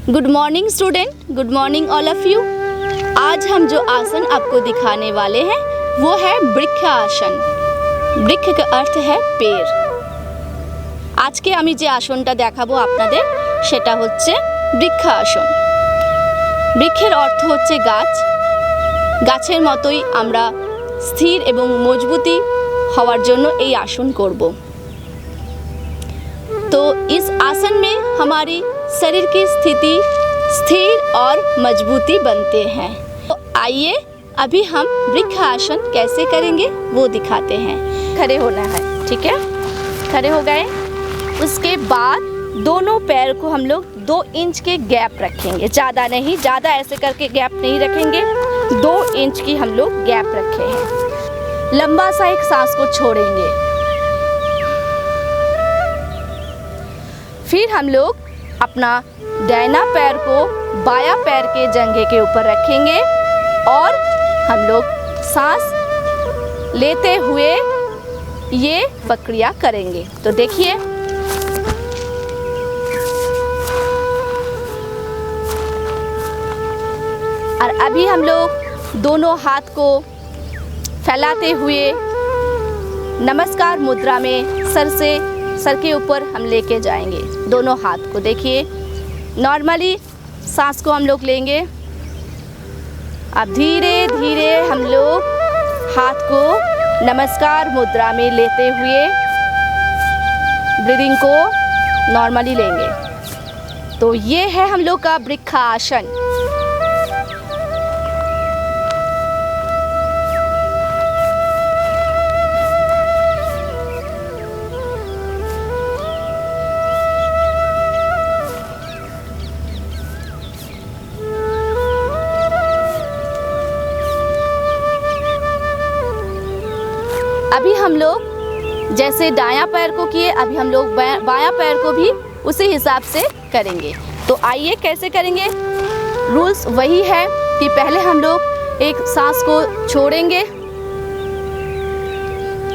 Good morning student, good morning all of you. आज हम जो आसन आपको दिखाने वाले हैं वो है বৃক্ষ आसन। বৃক্ষ का अर्थ है पेड़। आज के আমি যে আসনটা দেখাবো আপনাদের সেটা হচ্ছে বৃক্ষ আসন। বৃক্ষের অর্থ হচ্ছে গাছ। গাছের মতোই আমরা স্থির এবং মজবুতি হওয়ার জন্য এই আসন করব। तो इस आसन में हमारी शरीर की स्थिति स्थिर और मजबूती बनते हैं। तो आइए अभी हम वृक्ष आसन कैसे करेंगे वो दिखाते हैं। खड़े होना है, ठीक है? खड़े हो गए। उसके बाद दोनों पैर को हम लोग 2 इंच के गैप रखेंगे, ज़्यादा नहीं, ज़्यादा ऐसे करके गैप नहीं रखेंगे। 2 इंच की हम लोग गैप रखे हैं। लंबा सा एक सांस को छोड़ेंगे। फिर हम लोग अपना दाहिना पैर को बायां पैर के जंघे के ऊपर रखेंगे और हम लोग सांस लेते हुए ये प्रक्रिया करेंगे। तो देखिए, और अभी हम लोग दोनों हाथ को फैलाते हुए नमस्कार मुद्रा में सर के ऊपर हम लेके जाएंगे दोनों हाथ को। देखिए, नॉर्मली सांस को हम लोग लेंगे। अब धीरे धीरे हम लोग हाथ को नमस्कार मुद्रा में लेते हुए ब्रीदिंग को नॉर्मली लेंगे। तो ये है हम लोग का वृक्ष आसन। अभी हम लोग जैसे दायां पैर को किए, अभी हम लोग बायां पैर को भी उसी हिसाब से करेंगे। तो आइए कैसे करेंगे। रूल्स वही है कि पहले हम लोग एक सांस को छोड़ेंगे।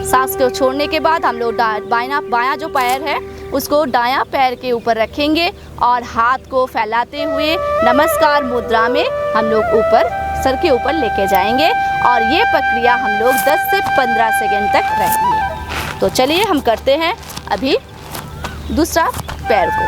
सांस को छोड़ने के बाद हम लोग बायां जो पैर है उसको दायां पैर के ऊपर रखेंगे और हाथ को फैलाते हुए नमस्कार मुद्रा में हम लोग ऊपर सर के ऊपर लेके जाएंगे और ये प्रक्रिया हम लोग 10 से 15 सेकंड तक रहेंगे। तो चलिए हम करते हैं अभी दूसरा पैर को।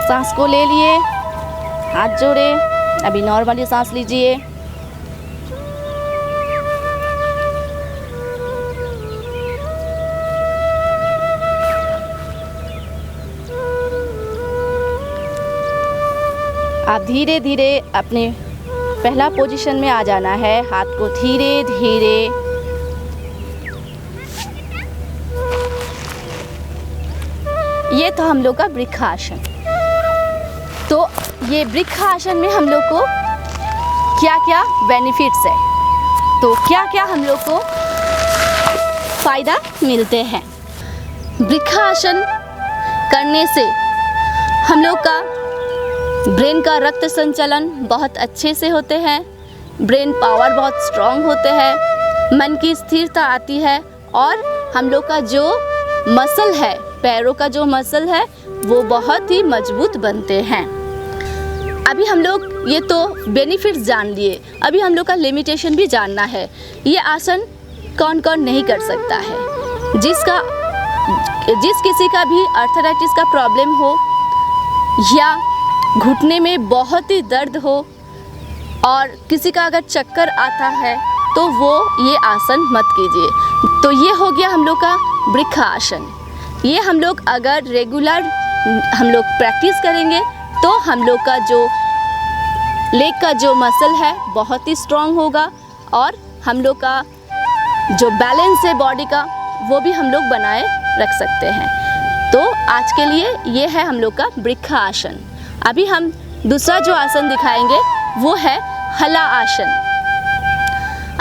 सांस को ले लिए, हाथ जोड़े, अभी नॉर्मली सांस लीजिए। आप धीरे धीरे अपने पहला पोजीशन में आ जाना है। हाथ को धीरे धीरे ये तो हम लोग का वृक्ष आसन। तो ये वृक्ष आसन में हम लोग को क्या क्या बेनिफिट्स है, तो क्या क्या हम लोग को फ़ायदा मिलते हैं। वृक्ष आसन करने से हम लोग का ब्रेन का रक्त संचालन बहुत अच्छे से होते हैं, ब्रेन पावर बहुत स्ट्रॉन्ग होते हैं, मन की स्थिरता आती है और हम लोग का जो मसल है, पैरों का जो मसल है वो बहुत ही मजबूत बनते हैं। अभी हम लोग ये तो बेनिफिट्स जान लिए, अभी हम लोग का लिमिटेशन भी जानना है। ये आसन कौन कौन नहीं कर सकता है। जिस किसी का भी आर्थराइटिस का प्रॉब्लम हो या घुटने में बहुत ही दर्द हो और किसी का अगर चक्कर आता है तो वो ये आसन मत कीजिए। तो ये हो गया हम लोग का वृक्ष आसन। ये हम लोग अगर रेगुलर हम लोग प्रैक्टिस करेंगे तो हम लोग का जो लेग का जो मसल है बहुत ही स्ट्रॉन्ग होगा और हम लोग का जो बैलेंस है बॉडी का वो भी हम लोग बनाए रख सकते हैं। तो आज के लिए ये है हम लोग का वृक्ष आसन। अभी हम दूसरा जो आसन दिखाएंगे वो है हला आसन।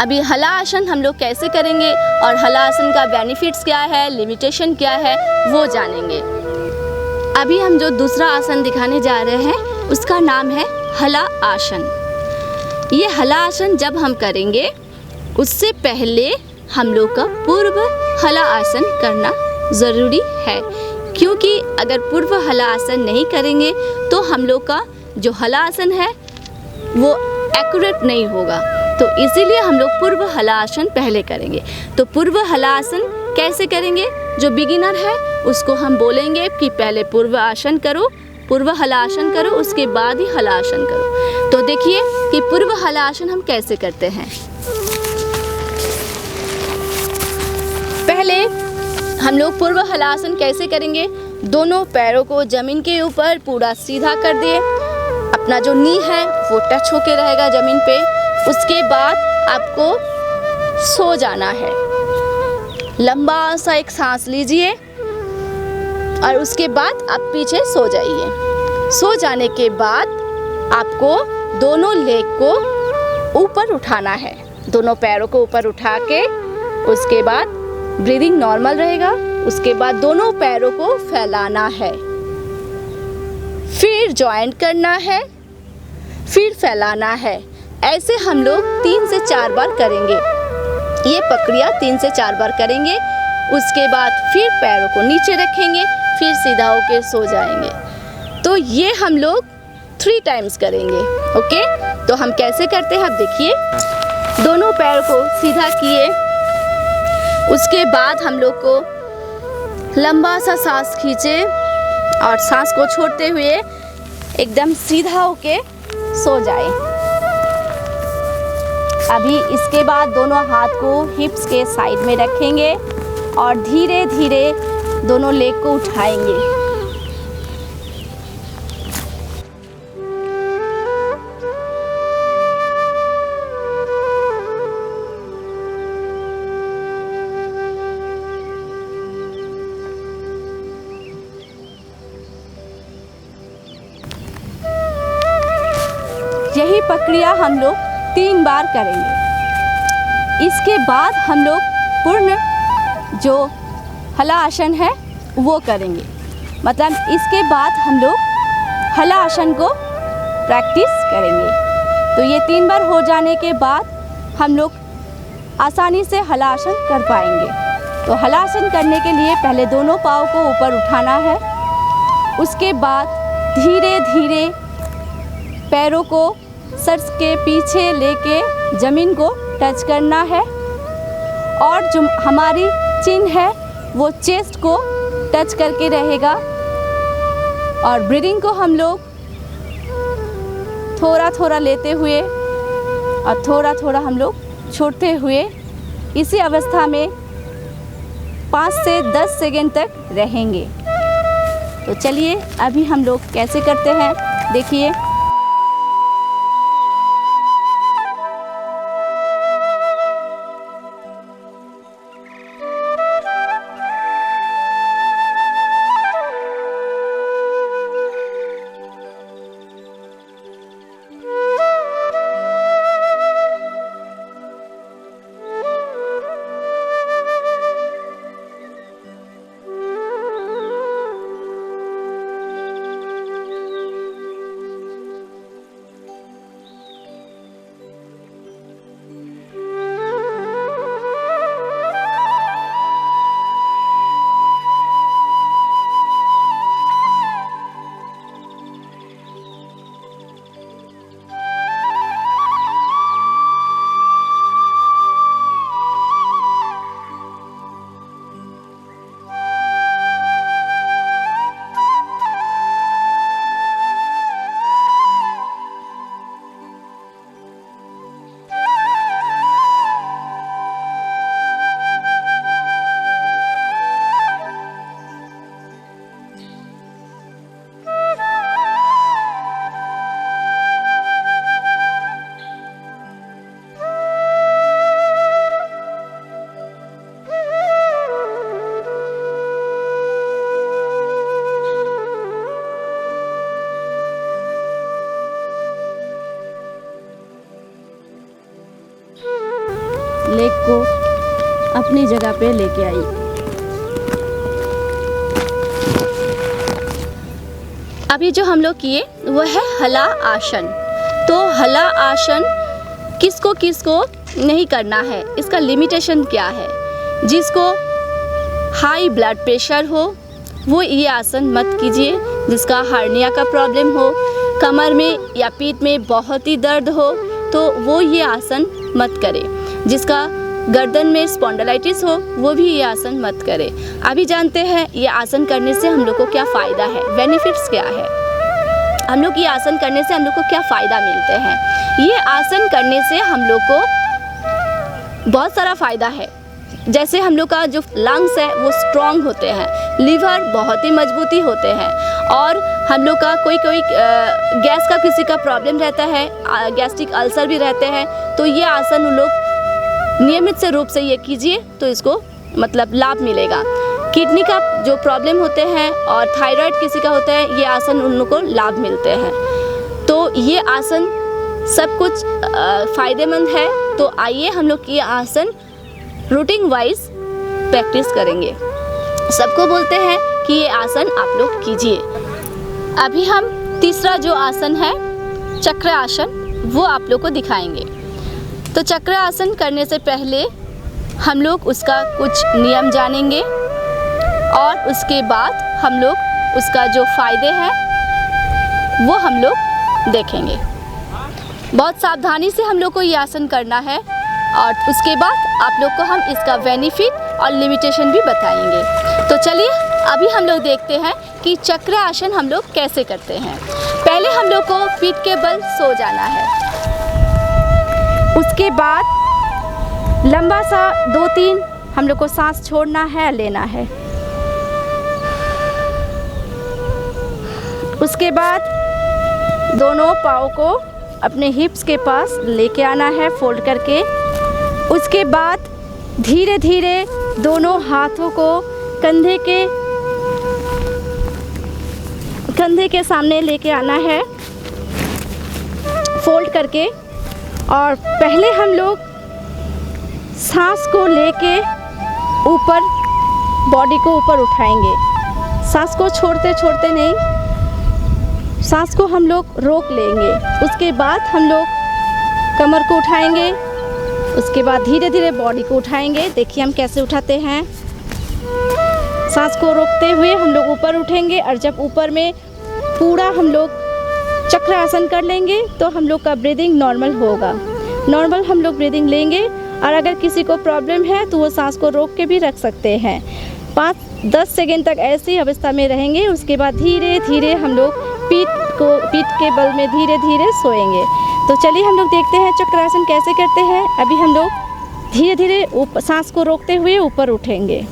अभी हला आसन हम लोग कैसे करेंगे और हला आसन का बेनिफिट्स क्या है, लिमिटेशन क्या है, वो जानेंगे। अभी हम जो दूसरा आसन दिखाने जा रहे हैं उसका नाम है हला आसन। ये हला आसन जब हम करेंगे उससे पहले हम लोग का पूर्व हला आसन करना ज़रूरी है, क्योंकि अगर पूर्व हला आसन नहीं करेंगे तो हम लोग का जो हला आसन है वो एक्यूरेट नहीं होगा। तो इसीलिए हम लोग पूर्व हला आसन पहले करेंगे। तो पूर्व हला आसन कैसे करेंगे? जो बिगिनर है उसको हम बोलेंगे कि पहले पूर्व आसन करो, पूर्व हला आसन करो, उसके बाद ही हला आसन करो। तो देखिए कि पूर्व हला आसन हम कैसे करते हैं। पहले हम लोग पूर्व हला आसन कैसे करेंगे? दोनों पैरों को ज़मीन के ऊपर पूरा सीधा कर दिए, अपना जो नी है वो टच होके रहेगा ज़मीन पे। उसके बाद आपको सो जाना है। लंबा सा एक सांस लीजिए और उसके बाद आप पीछे सो जाइए। सो जाने के बाद आपको दोनों लेग को ऊपर उठाना है, दोनों पैरों को ऊपर उठा के उसके बाद ब्रीदिंग नॉर्मल रहेगा। उसके बाद दोनों पैरों को फैलाना है, फिर जॉइंट करना है, फिर फैलाना है। ऐसे हम लोग 3 से 4 बार करेंगे। ये प्रक्रिया 3 से 4 बार करेंगे। उसके बाद फिर पैरों को नीचे रखेंगे, फिर सीधा होके सो जाएंगे। तो ये हम लोग 3 टाइम्स करेंगे। ओके, तो हम कैसे करते हैं आप देखिए। दोनों पैरों को सीधा किए, उसके बाद हम लोग को लंबा सा सांस खींचे और सांस को छोड़ते हुए एकदम सीधा होके सो जाए। अभी इसके बाद दोनों हाथ को हिप्स के साइड में रखेंगे और धीरे धीरे दोनों लेग को उठाएंगे। यही प्रक्रिया हम लोग 3 बार करेंगे। इसके बाद हम लोग पूर्ण जो हला आसन है वो करेंगे। मतलब इसके बाद हम लोग हला आसन को प्रैक्टिस करेंगे। तो ये 3 बार हो जाने के बाद हम लोग आसानी से हला आसन कर पाएंगे। तो हला आसन करने के लिए पहले दोनों पाँव को ऊपर उठाना है, उसके बाद धीरे धीरे पैरों को सर के पीछे लेके ज़मीन को टच करना है और जो हमारी चिन है वो चेस्ट को टच करके रहेगा। और ब्रीदिंग को हम लोग थोड़ा थोड़ा लेते हुए और थोड़ा थोड़ा हम लोग छोड़ते हुए इसी अवस्था में 5 से 10 सेकंड तक रहेंगे। तो चलिए अभी हम लोग कैसे करते हैं देखिए। लेग को अपनी जगह पे लेके आई। अभी जो हम लोग किए वो है हला आसन। तो हला आसन किसको किसको नहीं करना है, इसका लिमिटेशन क्या है। जिसको हाई ब्लड प्रेशर हो वो ये आसन मत कीजिए। जिसका हार्निया का प्रॉब्लम हो, कमर में या पीठ में बहुत ही दर्द हो तो वो ये आसन मत करे। जिसका गर्दन में स्पॉन्डिलाइटिस हो वो भी ये आसन मत करे। अभी जानते हैं ये आसन करने से हम लोग को क्या फ़ायदा है, बेनिफिट्स क्या है। हम लोग ये आसन करने से हम लोग को क्या फ़ायदा मिलते हैं। ये आसन करने से हम लोग को बहुत सारा फ़ायदा है। जैसे हम लोग का जो लंग्स है वो स्ट्रॉन्ग होते हैं, लीवर बहुत ही मजबूती होते हैं, और हम लोग का कोई गैस का किसी का प्रॉब्लम रहता है, गैस्ट्रिक अल्सर भी रहते हैं, तो ये आसन उन लोग नियमित से रूप से ये कीजिए तो इसको मतलब लाभ मिलेगा। किडनी का जो प्रॉब्लम होते हैं और थायराइड किसी का होता है, ये आसन उन लोग को लाभ मिलते हैं। तो ये आसन सब कुछ फ़ायदेमंद है। तो आइए हम लोग ये आसन रूटीन वाइज प्रैक्टिस करेंगे। सबको बोलते हैं कि ये आसन आप लोग कीजिए। अभी हम तीसरा जो आसन है चक्र आसन, वो आप लोग को दिखाएंगे। तो चक्र आसन करने से पहले हम लोग उसका कुछ नियम जानेंगे और उसके बाद हम लोग उसका जो फ़ायदे हैं वो हम लोग देखेंगे। बहुत सावधानी से हम लोग को ये आसन करना है और उसके बाद आप लोग को हम इसका बेनिफिट और लिमिटेशन भी बताएंगे। तो चलिए अभी हम लोग देखते हैं कि चक्र आसन हम लोग कैसे करते हैं। पहले हम लोग को पीठ के बल सो जाना है। उसके बाद लंबा सा 2-3 हम लोग को सांस छोड़ना है, लेना है। उसके बाद दोनों पाँव को अपने हिप्स के पास लेके आना है फोल्ड करके। उसके बाद धीरे धीरे दोनों हाथों को कंधे के सामने लेके आना है फोल्ड करके। और पहले हम लोग सांस को लेके ऊपर, बॉडी को ऊपर उठाएंगे। सांस को छोड़ते छोड़ते नहीं, सांस को हम लोग रोक लेंगे। उसके बाद हम लोग कमर को उठाएंगे। उसके बाद धीरे धीरे बॉडी को उठाएंगे। देखिए हम कैसे उठाते हैं। सांस को रोकते हुए हम लोग ऊपर उठेंगे और जब ऊपर में पूरा हम लोग चक्र आसन कर लेंगे तो हम लोग का ब्रीदिंग नॉर्मल होगा। नॉर्मल हम लोग ब्रीदिंग लेंगे और अगर किसी को प्रॉब्लम है तो वो सांस को रोक के भी रख सकते हैं। 5-10 सेकेंड तक ऐसी अवस्था में रहेंगे। उसके बाद धीरे धीरे हम लोग पीठ के बल में धीरे धीरे सोएंगे। तो चलिए हम लोग देखते हैं चक्रासन कैसे करते हैं। अभी हम लोग धीरे धीरे सांस को रोकते हुए ऊपर उठेंगे।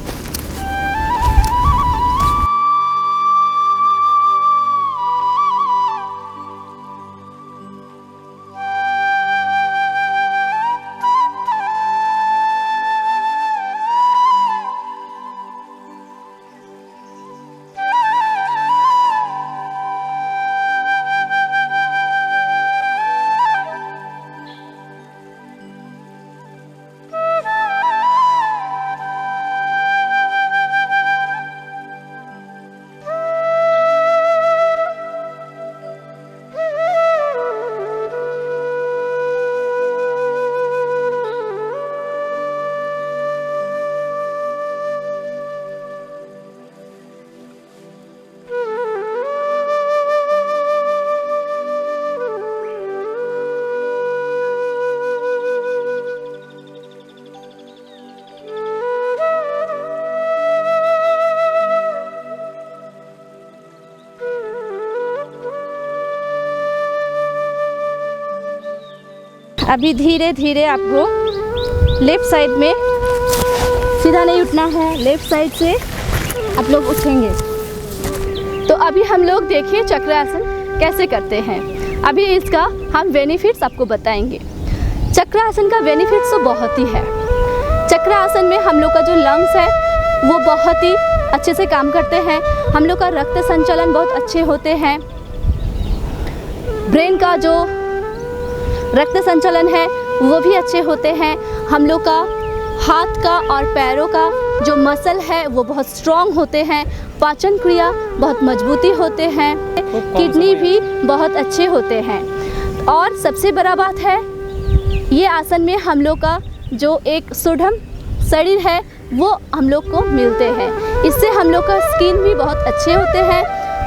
अभी धीरे धीरे आपको लेफ़्ट साइड में सीधा नहीं उठना है, लेफ़्ट साइड से आप लोग उठेंगे। तो अभी हम लोग देखिए चक्रासन कैसे करते हैं। अभी इसका हम बेनिफिट्स आपको बताएंगे। चक्रासन का बेनिफिट्स तो बहुत ही है। चक्रासन में हम लोग का जो लंग्स है वो बहुत ही अच्छे से काम करते हैं। हम लोग का रक्त संचालन बहुत अच्छे होते हैं। ब्रेन का जो रक्त संचालन है वो भी अच्छे होते हैं। हम लोग का हाथ का और पैरों का जो मसल है वो बहुत स्ट्रॉन्ग होते हैं। पाचन क्रिया बहुत मजबूती होते हैं। किडनी भी बहुत अच्छे होते हैं। और सबसे बड़ा बात है ये आसन में हम लोग का जो एक सुदृढ़ शरीर है वो हम लोग को मिलते हैं। इससे हम लोग का स्किन भी बहुत अच्छे होते हैं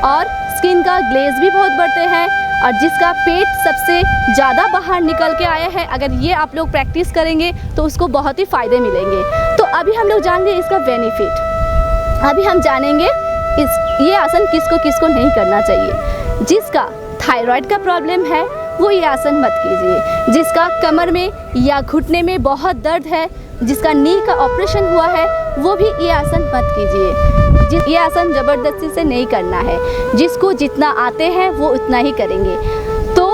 और स्किन का ग्लेज भी बहुत बढ़ते हैं। और जिसका पेट सबसे ज़्यादा बाहर निकल के आया है, अगर ये आप लोग प्रैक्टिस करेंगे तो उसको बहुत ही फ़ायदे मिलेंगे। तो अभी हम लोग जान लें इसका बेनिफिट। अभी हम जानेंगे ये आसन किसको किसको नहीं करना चाहिए। जिसका थायराइड का प्रॉब्लम है वो ये आसन मत कीजिए। जिसका कमर में या घुटने में बहुत दर्द है, जिसका नी का ऑपरेशन हुआ है, वो भी ये आसन मत कीजिए। ये आसन ज़बरदस्ती से नहीं करना है। जिसको जितना आते हैं वो उतना ही करेंगे। तो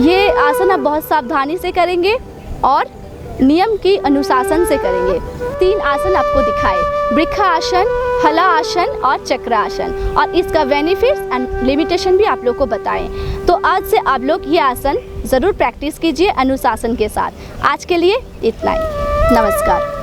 ये आसन आप बहुत सावधानी से करेंगे और नियम की अनुशासन से करेंगे। 3 आसन आपको दिखाए, वृक्षासन, हला आसन और चक्रासन, और इसका बेनिफिट्स एंड लिमिटेशन भी आप लोग को बताएं। तो आज से आप लोग ये आसन ज़रूर प्रैक्टिस कीजिए अनुशासन के साथ। आज के लिए इतना ही। नमस्कार।